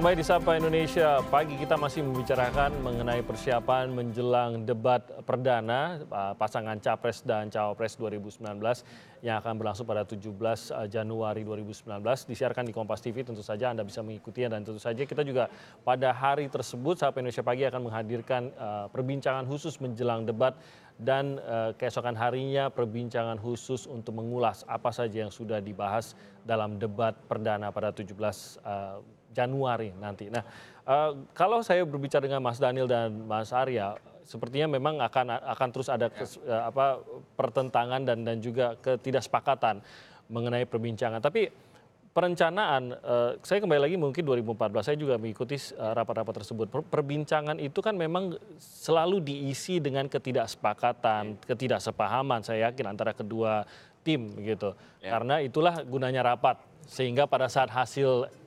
Kembali di Sapa Indonesia, pagi kita masih membicarakan mengenai persiapan menjelang debat perdana pasangan Capres dan Cawapres 2019 yang akan berlangsung pada 17 Januari 2019. Disiarkan di Kompas TV, tentu saja Anda bisa mengikutinya dan tentu saja kita juga pada hari tersebut Sapa Indonesia Pagi akan menghadirkan perbincangan khusus menjelang debat dan keesokan harinya perbincangan khusus untuk mengulas apa saja yang sudah dibahas dalam debat perdana pada 17 Januari nanti. Nah, kalau saya berbicara dengan Mas Daniel dan Mas Arya, sepertinya memang akan terus ada pertentangan dan juga ketidaksepakatan mengenai perbincangan. Tapi perencanaan, saya kembali lagi mungkin 2014 saya juga mengikuti rapat-rapat tersebut. Perbincangan itu kan memang selalu diisi dengan ketidaksepakatan, ketidaksepahaman saya yakin antara kedua tim begitu. Karena itulah gunanya rapat sehingga pada saat hasil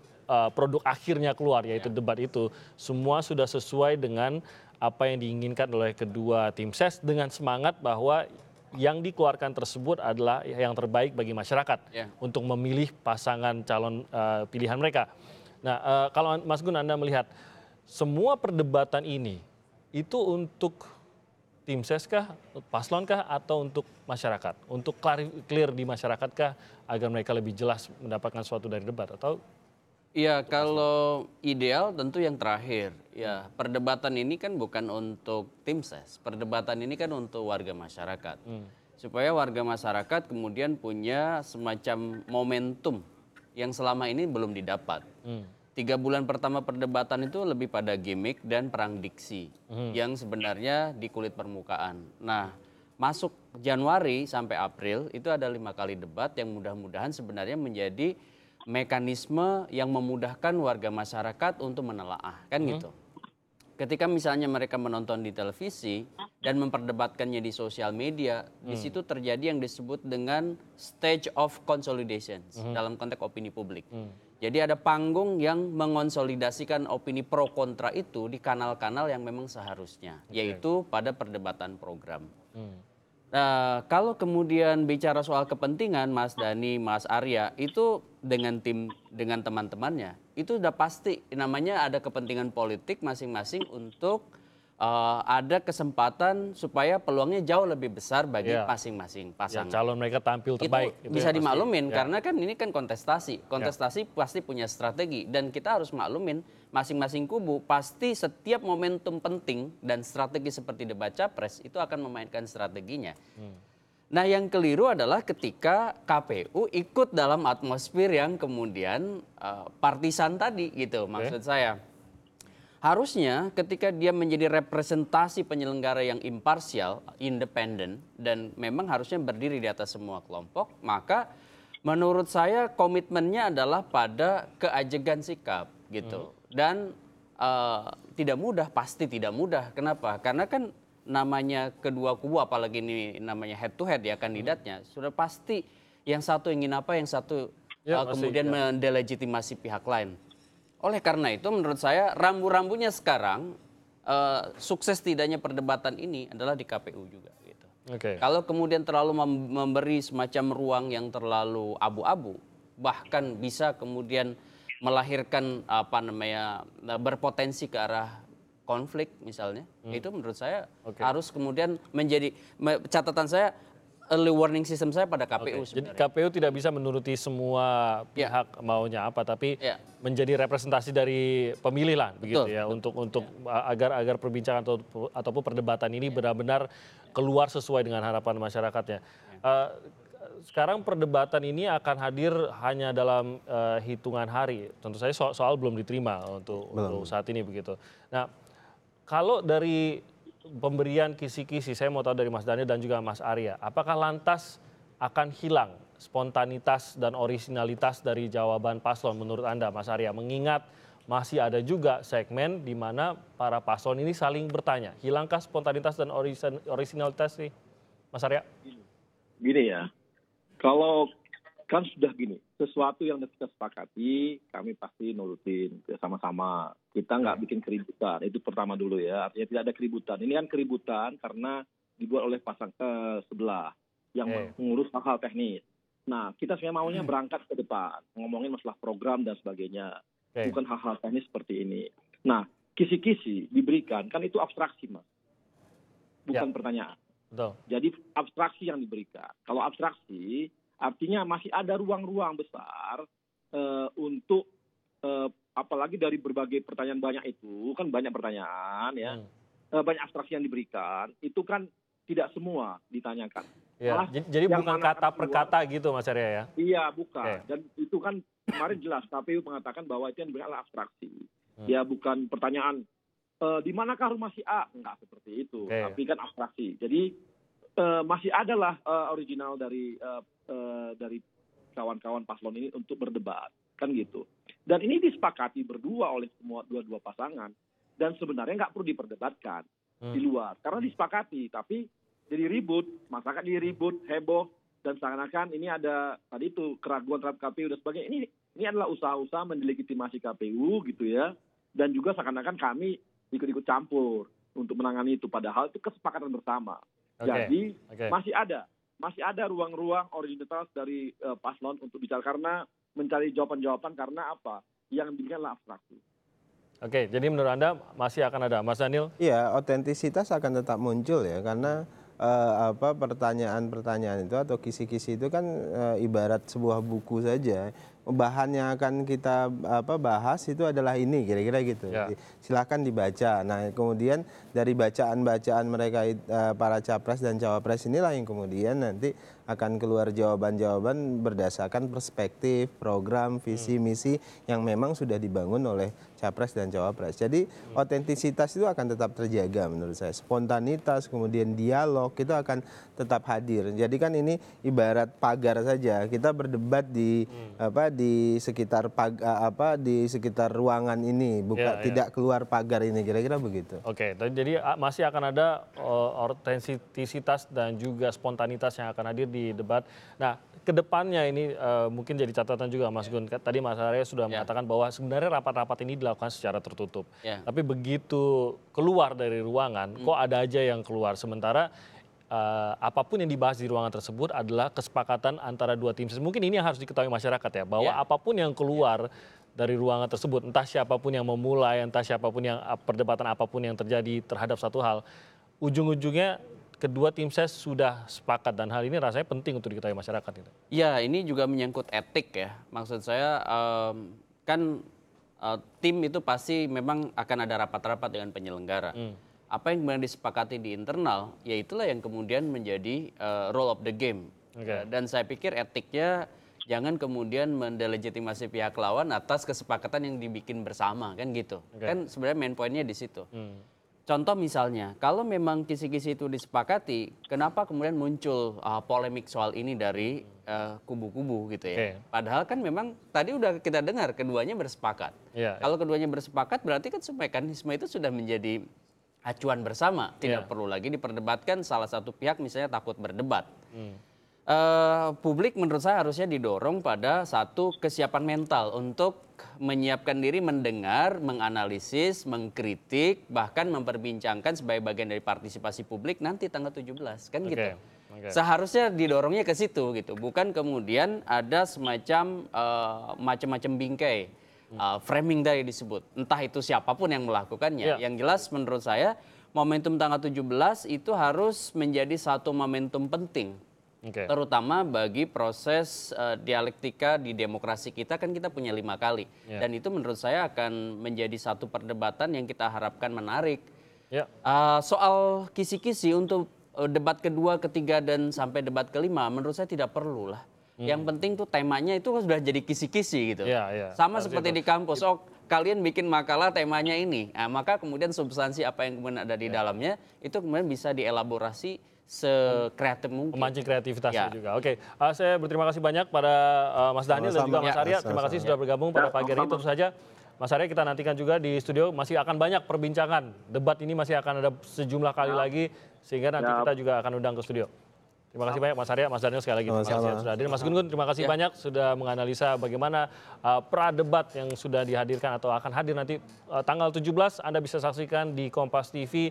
produk akhirnya keluar yaitu debat itu semua sudah sesuai dengan apa yang diinginkan oleh kedua tim ses dengan semangat bahwa yang dikeluarkan tersebut adalah yang terbaik bagi masyarakat untuk memilih pasangan calon pilihan mereka. Nah, kalau Mas Gun Anda melihat semua perdebatan ini itu untuk tim ses kah, paslon kah, atau untuk masyarakat? Untuk clear di masyarakat kah agar mereka lebih jelas mendapatkan sesuatu dari debat atau? Iya, kalau ideal tentu yang terakhir. Ya, perdebatan ini kan bukan untuk tim ses, perdebatan ini kan untuk warga masyarakat. Supaya warga masyarakat kemudian punya semacam momentum yang selama ini belum didapat. 3 bulan pertama perdebatan itu lebih pada gimmick dan perang diksi yang sebenarnya di kulit permukaan. Nah, masuk Januari sampai April itu ada 5 kali debat yang mudah-mudahan sebenarnya menjadi mekanisme yang memudahkan warga masyarakat untuk menelaah, kan gitu. Ketika misalnya mereka menonton di televisi dan memperdebatkannya di sosial media, di situ terjadi yang disebut dengan stage of consolidation dalam konteks opini publik. Jadi ada panggung yang mengonsolidasikan opini pro kontra itu di kanal-kanal yang memang seharusnya, yaitu pada perdebatan program. Nah, kalau kemudian bicara soal kepentingan Mas Dani, Mas Arya, itu dengan tim, dengan teman-temannya, itu udah pasti namanya ada kepentingan politik masing-masing untuk ada kesempatan supaya peluangnya jauh lebih besar bagi masing-masing pasangan. Calon mereka tampil terbaik. Itu bisa dimaklumin karena kan ini kan kontestasi. Kontestasi pasti punya strategi dan kita harus maklumin masing-masing kubu pasti setiap momentum penting dan strategi seperti debat capres itu akan memainkan strateginya. Nah, yang keliru adalah ketika KPU ikut dalam atmosfer yang kemudian partisan tadi gitu maksud saya. Harusnya ketika dia menjadi representasi penyelenggara yang imparsial, independen, dan memang harusnya berdiri di atas semua kelompok, maka menurut saya komitmennya adalah pada keajegan sikap gitu. Dan tidak mudah, pasti tidak mudah. Kenapa? Karena kan namanya kedua kubu, apalagi ini namanya head to head ya kandidatnya, sudah pasti yang satu ingin apa, yang satu kemudian mendelegitimasi pihak lain. Oleh karena itu menurut saya rambu-rambunya sekarang sukses tidaknya perdebatan ini adalah di KPU juga gitu. Kalau kemudian terlalu memberi semacam ruang yang terlalu abu-abu, bahkan bisa kemudian melahirkan berpotensi ke arah konflik misalnya, itu menurut saya harus kemudian menjadi catatan saya. Early warning system saya pada KPU Jadi sebenarnya. KPU tidak bisa menuruti semua pihak maunya apa, tapi menjadi representasi dari pemilih lah, begitu ya, untuk agar perbincangan ataupun perdebatan ini benar-benar keluar sesuai dengan harapan masyarakatnya. Sekarang perdebatan ini akan hadir hanya dalam hitungan hari. Tentu saja soal belum diterima untuk saat ini begitu. Nah, kalau dari pemberian kisi-kisi, saya mau tahu dari Mas Daniel dan juga Mas Arya, apakah lantas akan hilang spontanitas dan orisinalitas dari jawaban paslon menurut Anda, Mas Arya? Mengingat masih ada juga segmen di mana para paslon ini saling bertanya. Hilangkah spontanitas dan orisinalitas nih, Mas Arya? Gini ya, kalau kan sudah gini, sesuatu yang kita sepakati kami pasti nurutin sama-sama. Kita nggak bikin keributan, itu pertama dulu ya. Artinya tidak ada keributan. Ini kan keributan karena dibuat oleh sebelah yang mengurus hal-hal teknis. Nah, kita sebenarnya maunya berangkat ke depan, ngomongin masalah program dan sebagainya. bukan hal-hal teknis seperti ini. Nah, kisi-kisi diberikan, kan itu abstraksi, Mas. Bukan pertanyaan. Betul. Jadi abstraksi yang diberikan. Kalau abstraksi, artinya masih ada ruang-ruang besar untuk, apalagi dari berbagai pertanyaan banyak itu, kan banyak pertanyaan ya, banyak abstraksi yang diberikan, itu kan tidak semua ditanyakan. Ya, jadi bukan kata per kata gitu Mas Arya ya? Iya, bukan. Dan itu kan kemarin jelas KPU mengatakan bahwa itu yang diberikan adalah abstraksi. Ya, bukan pertanyaan di manakah rumah si A? Enggak seperti itu, tapi kan abstraksi. Jadi masih adalah original dari kawan-kawan paslon ini untuk berdebat, kan gitu. Dan ini disepakati berdua oleh semua dua pasangan, dan sebenarnya nggak perlu diperdebatkan di luar, karena disepakati. Tapi jadi ribut, masyarakat jadi ribut, heboh, dan seakan-akan ini ada tadi itu keraguan terhadap KPU dan sebagainya. Ini adalah usaha-usaha mendelegitimasi KPU gitu ya, dan juga seakan-akan kami ikut-ikut campur untuk menangani itu, padahal itu kesepakatan bersama. Jadi masih ada ruang-ruang originalitas dari paslon untuk bicara, karena mencari jawaban-jawaban, karena apa? Yang diberikanlah abstraksi. Oke, jadi menurut Anda masih akan ada, Mas Daniel? Iya, otentisitas akan tetap muncul ya, karena pertanyaan-pertanyaan itu atau kisi-kisi itu kan ibarat sebuah buku saja. Bahan yang akan kita bahas itu adalah ini, kira-kira gitu. Silakan dibaca. Nah, kemudian dari bacaan-bacaan mereka, para capres dan cawapres inilah yang kemudian nanti akan keluar jawaban-jawaban berdasarkan perspektif, program, visi, misi yang memang sudah dibangun oleh capres dan cawapres. Jadi otentisitas itu akan tetap terjaga menurut saya. Spontanitas, kemudian dialog itu akan tetap hadir. Jadi kan ini ibarat pagar saja. Kita berdebat di sekitar di sekitar ruangan ini, bukan tidak keluar pagar ini, kira-kira begitu. Oke, jadi masih akan ada otentisitas dan juga spontanitas yang akan hadir di debat. Nah, kedepannya ini mungkin jadi catatan juga Mas Gun. Tadi Mas Arya sudah mengatakan bahwa sebenarnya rapat-rapat ini dilakukan secara tertutup. Tapi begitu keluar dari ruangan, kok ada aja yang keluar. Sementara apapun yang dibahas di ruangan tersebut adalah kesepakatan antara dua tim ses. Mungkin ini yang harus diketahui masyarakat ya, bahwa apapun yang keluar dari ruangan tersebut, entah siapapun yang memulai, entah siapapun yang perdebatan apapun yang terjadi terhadap satu hal, ujung-ujungnya kedua tim ses sudah sepakat, dan hal ini rasanya penting untuk diketahui masyarakat. Ya, ini juga menyangkut etik ya. Maksud saya kan tim itu pasti memang akan ada rapat-rapat dengan penyelenggara. Apa yang kemudian disepakati di internal, ya itulah yang kemudian menjadi role of the game. Dan saya pikir etiknya jangan kemudian mendelegitimasi pihak lawan atas kesepakatan yang dibikin bersama, kan gitu. Kan sebenarnya main pointnya di situ. Contoh misalnya, kalau memang kisi-kisi itu disepakati, kenapa kemudian muncul polemik soal ini dari kubu-kubu gitu ya. Padahal kan memang tadi udah kita dengar keduanya bersepakat. Kalau keduanya bersepakat berarti kan mekanisme itu sudah menjadi acuan bersama, tidak perlu lagi diperdebatkan salah satu pihak misalnya takut berdebat. Publik menurut saya harusnya didorong pada satu kesiapan mental untuk menyiapkan diri mendengar, menganalisis, mengkritik, bahkan memperbincangkan sebagai bagian dari partisipasi publik nanti tanggal 17, kan gitu. Seharusnya didorongnya ke situ gitu, bukan kemudian ada semacam macam-macam bingkai. Framing tadi disebut, entah itu siapapun yang melakukannya. Yang jelas menurut saya momentum tanggal 17 itu harus menjadi satu momentum penting, terutama bagi proses dialektika di demokrasi kita. Kan kita punya 5 kali, dan itu menurut saya akan menjadi satu perdebatan yang kita harapkan menarik. Soal kisi-kisi untuk debat kedua, ketiga, dan sampai debat kelima menurut saya tidak perlu lah. Yang penting tuh temanya itu sudah jadi kisi-kisi gitu. Sama seperti di kampus, kalian bikin makalah temanya ini. Nah, maka kemudian substansi apa yang kemudian ada di dalamnya itu kemudian bisa dielaborasi sekreatif mungkin. Memancing kreativitasnya juga. Oke, saya berterima kasih banyak pada Mas Daniel dan juga Mas Arya. Terima kasih sudah bergabung pada pagi hari ini. Tentu saja Mas Arya kita nantikan juga di studio, masih akan banyak perbincangan. Debat ini masih akan ada sejumlah kali lagi, sehingga nanti kita juga akan undang ke studio. Terima kasih banyak Mas Arya, Mas Daniel sekali lagi. Terima kasih sudah hadir. Mas Gun, terima kasih banyak sudah menganalisa bagaimana pradebat yang sudah dihadirkan atau akan hadir nanti tanggal 17. Anda bisa saksikan di Kompas TV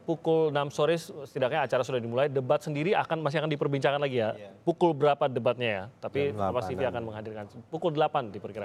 pukul 6 sore, setidaknya acara sudah dimulai. Debat sendiri masih akan diperbincangkan lagi ya. Pukul berapa debatnya ya, tapi Kompas TV akan menghadirkan pukul 8 diperkirakan.